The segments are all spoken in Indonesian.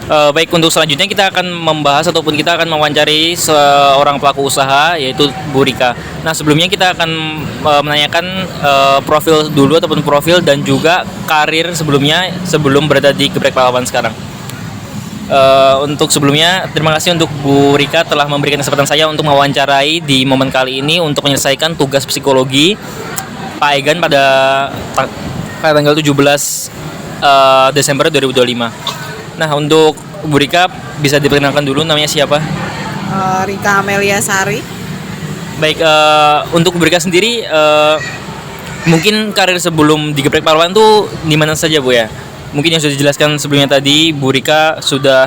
Baik, untuk selanjutnya kita akan membahas ataupun kita akan mewawancari seorang pelaku usaha yaitu Bu Rika. Nah, sebelumnya kita akan menanyakan profil dulu ataupun profil dan juga karir sebelumnya sebelum berada di Geprek Pahlawan sekarang. Untuk sebelumnya, terima kasih untuk Bu Rika telah memberikan kesempatan saya untuk mewawancarai di momen kali ini untuk menyelesaikan tugas psikologi Pak Egan pada tanggal 17 Desember 2025. Nah, untuk Bu Rika bisa diperkenalkan dulu namanya siapa? Rika Amelia Sari. Baik, untuk Bu Rika sendiri mungkin karir sebelum di Geprek Pahlawan tuh di mana saja, Bu ya? Mungkin yang sudah dijelaskan sebelumnya tadi, Bu Rika sudah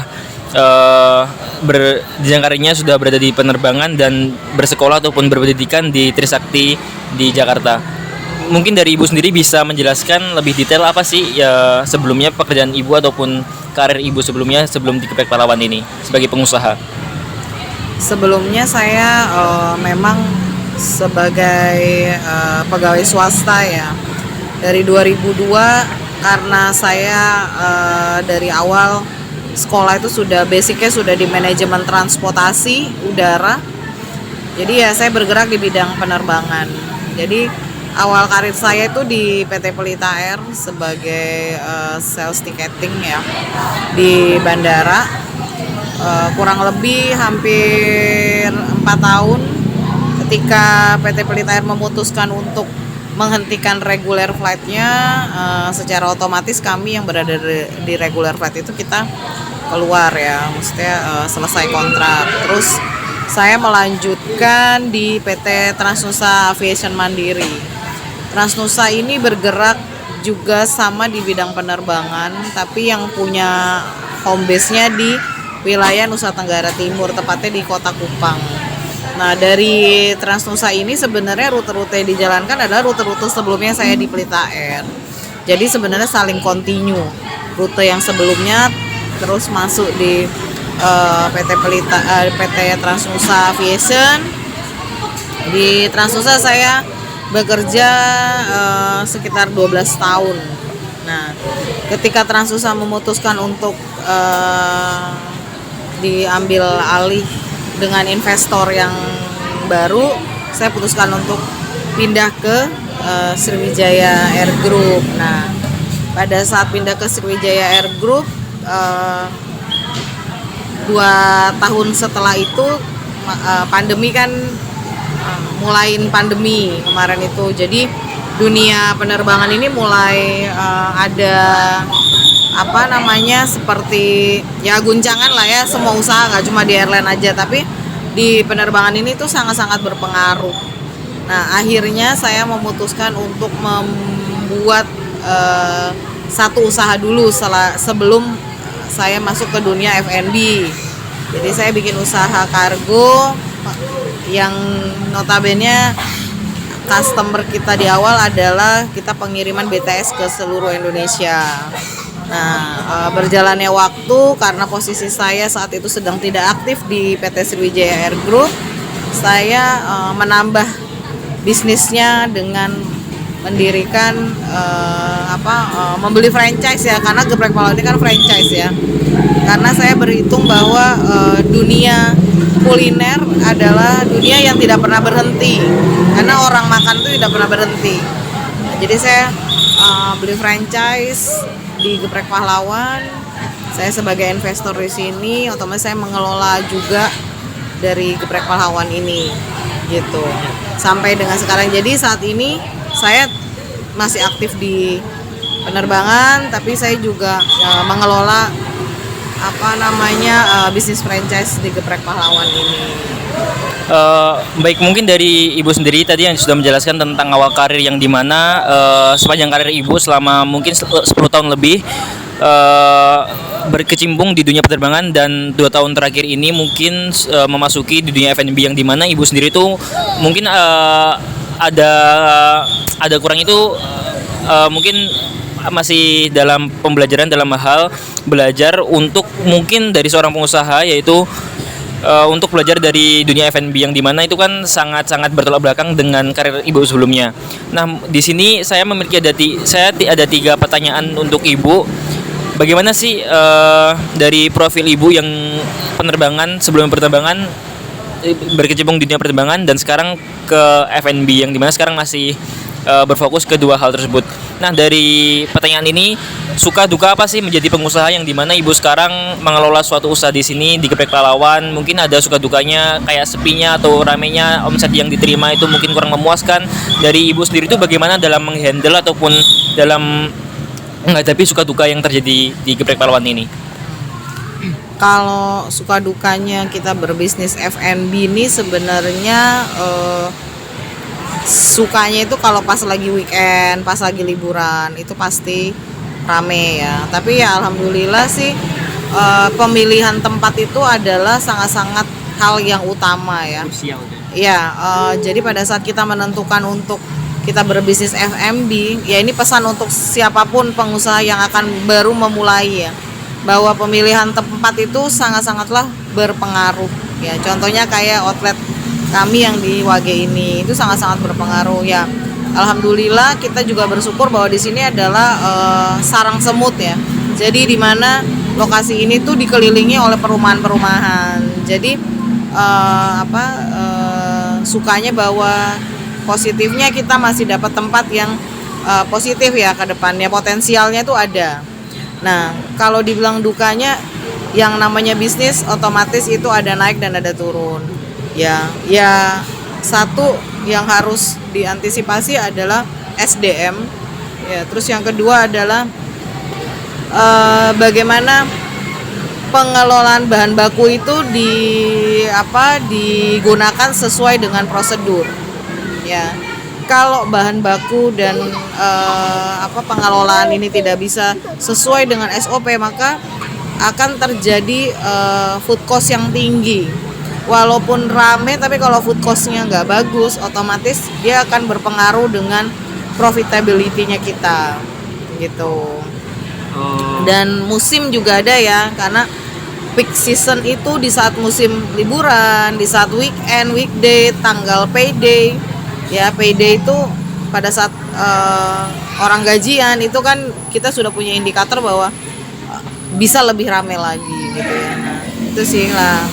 jenjang karirnya sudah berada di penerbangan dan bersekolah ataupun berpendidikan di Trisakti di Jakarta. Mungkin dari Ibu sendiri bisa menjelaskan lebih detail apa sih ya sebelumnya pekerjaan Ibu ataupun karir Ibu sebelumnya sebelum di Geprek Pahlawan ini sebagai pengusaha. Sebelumnya saya memang sebagai pegawai swasta ya. Dari 2002 karena saya dari awal sekolah itu basicnya sudah di manajemen transportasi udara. Jadi ya saya bergerak di bidang penerbangan. Jadi awal karir saya itu di PT Pelita Air sebagai sales ticketing ya di bandara, kurang lebih hampir 4 tahun ketika PT Pelita Air memutuskan untuk menghentikan regular flight-nya, secara otomatis kami yang berada di regular flight itu kita keluar ya, maksudnya selesai kontrak. Terus saya melanjutkan di PT Transnusa Aviation Mandiri. Transnusa ini bergerak juga sama di bidang penerbangan, tapi yang punya home base-nya di wilayah Nusa Tenggara Timur, tepatnya di Kota Kupang. Nah, dari Transnusa ini sebenarnya rute-rute yang dijalankan adalah rute-rute sebelumnya saya di Pelita Air. Jadi sebenarnya saling kontinu. Rute yang sebelumnya terus masuk di PT Transnusa Aviation. Di Transnusa saya bekerja sekitar 12 tahun. Nah, ketika Transnusa memutuskan untuk diambil alih dengan investor yang baru, saya putuskan untuk pindah ke Sriwijaya Air Group. Nah, pada saat pindah ke Sriwijaya Air Group, 2 tahun setelah itu pandemi kan, mulain pandemi kemarin itu, jadi dunia penerbangan ini mulai ada seperti ya guncangan lah ya, semua usaha, nggak cuma di airline aja tapi di penerbangan ini tuh sangat-sangat berpengaruh. Nah, akhirnya saya memutuskan untuk membuat satu usaha dulu sebelum saya masuk ke dunia F&B. Jadi saya bikin usaha kargo yang notabene customer kita di awal adalah kita pengiriman BTS ke seluruh Indonesia. Nah, berjalannya waktu karena posisi saya saat itu sedang tidak aktif di PT Sriwijaya Air Group, saya menambah bisnisnya dengan mendirikan membeli franchise ya, karena Geprek Pahlawan ini kan franchise ya. Karena saya berhitung bahwa dunia kuliner adalah dunia yang tidak pernah berhenti, karena orang makan itu tidak pernah berhenti. Nah, jadi saya beli franchise di Geprek Pahlawan. Saya sebagai investor di sini, otomatis saya mengelola juga dari Geprek Pahlawan ini, gitu. Sampai dengan sekarang. Jadi saat ini saya masih aktif di penerbangan, tapi saya juga mengelola bisnis franchise di Geprek Pahlawan ini. Baik, mungkin dari Ibu sendiri tadi yang sudah menjelaskan tentang awal karir yang dimana sepanjang karir Ibu selama mungkin 10 tahun lebih berkecimpung di dunia penerbangan, dan 2 tahun terakhir ini mungkin memasuki di dunia F&B yang dimana Ibu sendiri tuh mungkin ada kurang itu mungkin masih dalam pembelajaran dalam hal belajar untuk mungkin dari seorang pengusaha, yaitu untuk belajar dari dunia F&B yang dimana itu kan sangat-sangat bertolak belakang dengan karir Ibu sebelumnya. Nah, di sini saya memiliki ada 3 pertanyaan untuk Ibu. bagaimana sih dari profil ibu yang penerbangan, sebelum penerbangan berkecimpung di dunia penerbangan dan sekarang ke F&B yang dimana sekarang masih berfokus ke dua hal tersebut. Nah, dari pertanyaan ini, suka duka apa sih menjadi pengusaha yang dimana ibu sekarang mengelola suatu usaha di sini di Geprek Pahlawan? Mungkin ada suka dukanya, kayak sepinya atau ramenya omset yang diterima itu mungkin kurang memuaskan. Dari ibu sendiri itu bagaimana dalam menghandle ataupun dalam menghadapi suka duka yang terjadi di Geprek Pahlawan ini? Kalau suka dukanya kita berbisnis F&B ini sebenarnya sukanya itu kalau pas lagi weekend, pas lagi liburan itu pasti rame ya. Tapi ya alhamdulillah sih pemilihan tempat itu adalah sangat-sangat hal yang utama ya. Ya, jadi pada saat kita menentukan untuk kita berbisnis F&B, ya ini pesan untuk siapapun pengusaha yang akan baru memulai ya, bahwa pemilihan tempat itu sangat-sangatlah berpengaruh ya. Contohnya kayak outlet kami yang di Wage ini itu sangat-sangat berpengaruh ya. Alhamdulillah kita juga bersyukur bahwa di sini adalah sarang semut ya. Jadi di mana lokasi ini tuh dikelilingi oleh perumahan-perumahan. Jadi sukanya bahwa positifnya kita masih dapat tempat yang positif ya ke depannya, potensialnya tuh ada. Nah, kalau dibilang dukanya, yang namanya bisnis otomatis itu ada naik dan ada turun. Ya satu yang harus diantisipasi adalah SDM. Ya, terus yang kedua adalah bagaimana pengelolaan bahan baku itu digunakan sesuai dengan prosedur. Ya. Kalau bahan baku dan pengelolaan ini tidak bisa sesuai dengan SOP, maka akan terjadi food cost yang tinggi. Walaupun rame, tapi kalau food cost-nya nggak bagus, otomatis dia akan berpengaruh dengan profitability-nya kita, gitu. Dan musim juga ada ya, karena peak season itu di saat musim liburan, di saat weekend, weekday, tanggal payday. Ya, payday itu pada saat orang gajian itu kan kita sudah punya indikator bahwa bisa lebih rame lagi gitu ya. Nah, itu sih lah.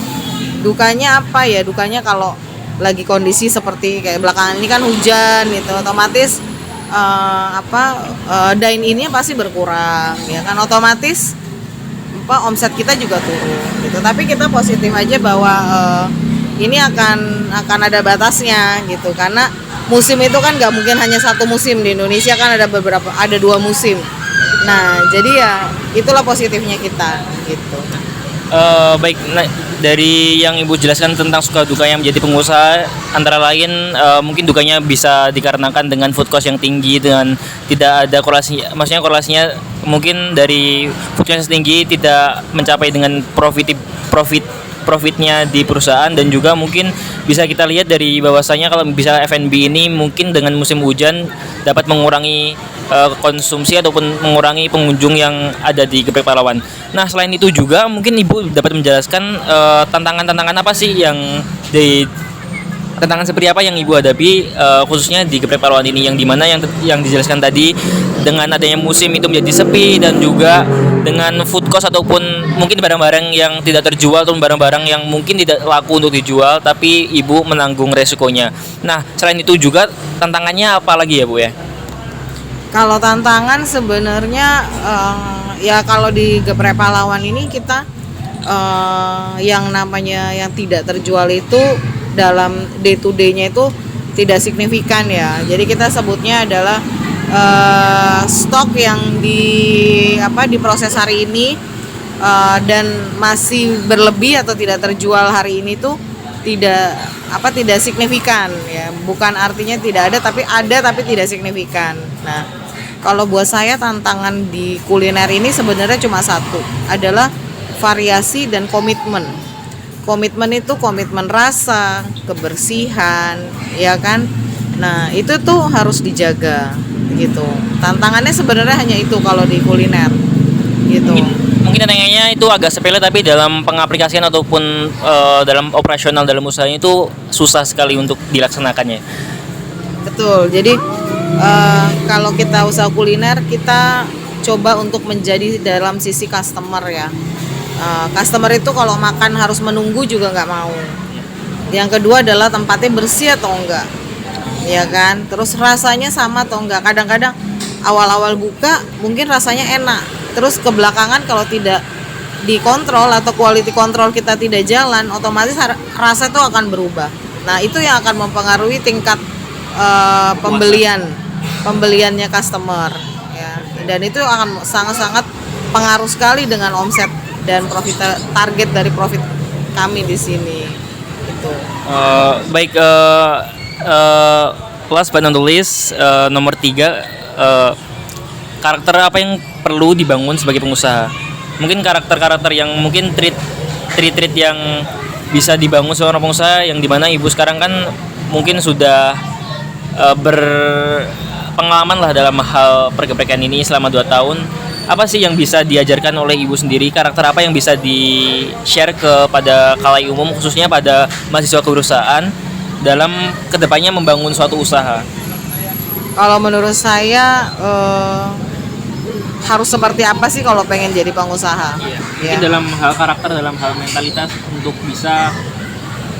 Dukanya apa ya? Dukanya kalau lagi kondisi seperti kayak belakangan ini kan hujan gitu, otomatis dine-in-nya pasti berkurang ya kan, otomatis omset kita juga turun gitu. Tapi kita positif aja bahwa ini akan ada batasnya gitu, karena musim itu kan nggak mungkin hanya satu musim. Di Indonesia kan ada 2 musim. Nah, jadi ya itulah positifnya kita gitu. Baik, nah, dari yang ibu jelaskan tentang suka duka yang menjadi pengusaha, antara lain mungkin dukanya bisa dikarenakan dengan food cost yang tinggi, dengan tidak ada korelasi, maksudnya korelasinya mungkin dari food cost yang tinggi tidak mencapai dengan profitnya di perusahaan, dan juga mungkin bisa kita lihat dari bahwasanya kalau bisa F&B ini mungkin dengan musim hujan dapat mengurangi konsumsi ataupun mengurangi pengunjung yang ada di Geprek Pahlawan. Nah, selain itu juga mungkin ibu dapat menjelaskan tantangan-tantangan apa sih tantangan seperti apa yang ibu hadapi khususnya di Geprek Pahlawan ini, yang dimana yang dijelaskan tadi dengan adanya musim itu menjadi sepi, dan juga dengan food cost ataupun mungkin barang-barang yang tidak terjual atau barang-barang yang mungkin tidak laku untuk dijual, tapi ibu menanggung resikonya. Nah, selain itu juga tantangannya apa lagi ya Bu ya? Kalau tantangan sebenarnya ya kalau di Geprek Pahlawan ini kita yang namanya yang tidak terjual itu dalam day to day-nya itu tidak signifikan ya. Jadi kita sebutnya adalah stok yang diproses hari ini dan masih berlebih atau tidak terjual hari ini tuh tidak signifikan ya. Bukan artinya tidak ada, tapi ada tapi tidak signifikan. Nah, kalau buat saya tantangan di kuliner ini sebenarnya cuma satu, adalah variasi dan komitmen. Komitmen itu komitmen rasa, kebersihan, ya kan? Nah, itu tuh harus dijaga gitu. Tantangannya sebenarnya hanya itu kalau di kuliner gitu. Mungkin tantangannya itu agak sepele, tapi dalam pengaplikasian ataupun dalam operasional dalam usahanya itu susah sekali untuk dilaksanakannya. Betul. Jadi kalau kita usaha kuliner, kita coba untuk menjadi dalam sisi customer ya. Customer itu kalau makan harus menunggu juga nggak mau. Yang kedua adalah tempatnya bersih atau enggak, ya kan. Terus rasanya sama atau enggak. Kadang-kadang awal-awal buka mungkin rasanya enak, terus kebelakangan kalau tidak dikontrol atau quality control kita tidak jalan, otomatis rasa itu akan berubah. Nah itu yang akan mempengaruhi tingkat pembeliannya customer ya, dan itu akan sangat-sangat pengaruh sekali dengan omset dan profit, target dari profit kami di sini itu. Baik, last but not least, nomor 3, karakter apa yang perlu dibangun sebagai pengusaha? Mungkin karakter-karakter yang mungkin treat yang bisa dibangun seorang pengusaha, yang dimana ibu sekarang kan mungkin sudah berpengalaman lah dalam hal pergeprekan ini selama 2 tahun. Apa sih yang bisa diajarkan oleh ibu sendiri? Karakter apa yang bisa di-share kepada khalayak umum, khususnya pada mahasiswa kewirausahaan dalam kedepannya membangun suatu usaha? Kalau menurut saya harus seperti apa sih kalau pengen jadi pengusaha? Mungkin dalam hal karakter, dalam hal mentalitas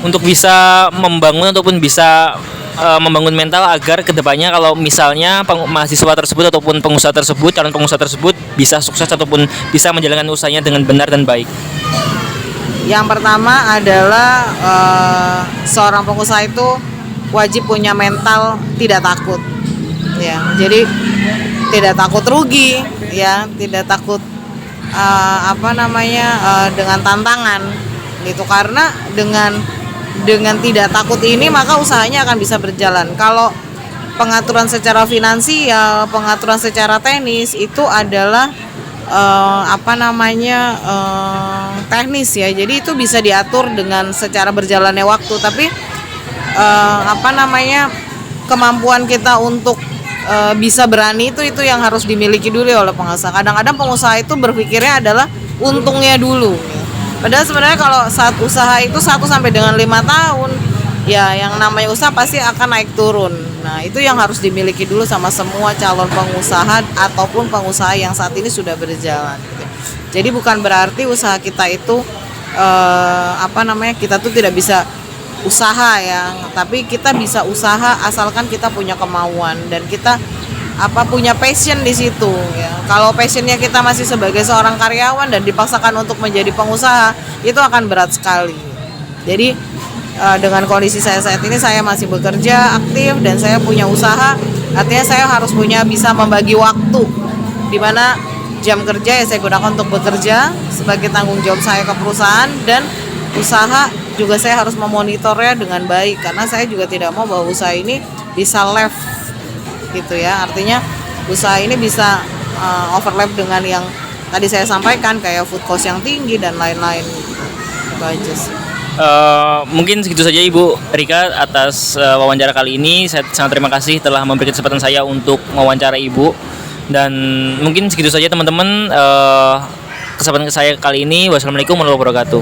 untuk bisa membangun ataupun bisa membangun mental agar kedepannya kalau misalnya mahasiswa tersebut ataupun pengusaha tersebut, calon pengusaha tersebut bisa sukses ataupun bisa menjalankan usahanya dengan benar dan baik. Yang pertama adalah seorang pengusaha itu wajib punya mental tidak takut, ya. Jadi tidak takut rugi, ya, tidak takut dengan tantangan, gitu. Karena dengan tidak takut ini maka usahanya akan bisa berjalan. Kalau pengaturan secara finansial, pengaturan secara teknis itu adalah teknis ya. Jadi itu bisa diatur dengan secara berjalannya waktu. Tapi kemampuan kita untuk bisa berani itu yang harus dimiliki dulu oleh pengusaha. Kadang-kadang pengusaha itu berpikirnya adalah untungnya dulu. Padahal sebenarnya kalau saat usaha itu 1 sampai dengan 5 tahun, ya yang namanya usaha pasti akan naik turun. Nah itu yang harus dimiliki dulu sama semua calon pengusaha ataupun pengusaha yang saat ini sudah berjalan. Jadi bukan berarti usaha kita itu kita tuh tidak bisa usaha ya, tapi kita bisa usaha asalkan kita punya kemauan dan kita punya passion di situ ya. Kalau passionnya kita masih sebagai seorang karyawan dan dipaksakan untuk menjadi pengusaha, itu akan berat sekali. Jadi dengan kondisi saya saat ini, saya masih bekerja aktif dan saya punya usaha, artinya saya harus bisa membagi waktu, di mana jam kerja ya saya gunakan untuk bekerja sebagai tanggung jawab saya ke perusahaan, dan usaha juga saya harus memonitornya dengan baik, karena saya juga tidak mau bahwa usaha ini bisa left gitu ya. Artinya usaha ini bisa overlap dengan yang tadi saya sampaikan, kayak food cost yang tinggi dan lain-lain. Itu aja sih. Mungkin segitu saja Ibu Rika atas wawancara kali ini. Saya sangat terima kasih telah memberi kesempatan saya untuk mewawancara Ibu. Dan mungkin segitu saja teman-teman kesempatan saya kali ini. Wassalamualaikum warahmatullahi wabarakatuh.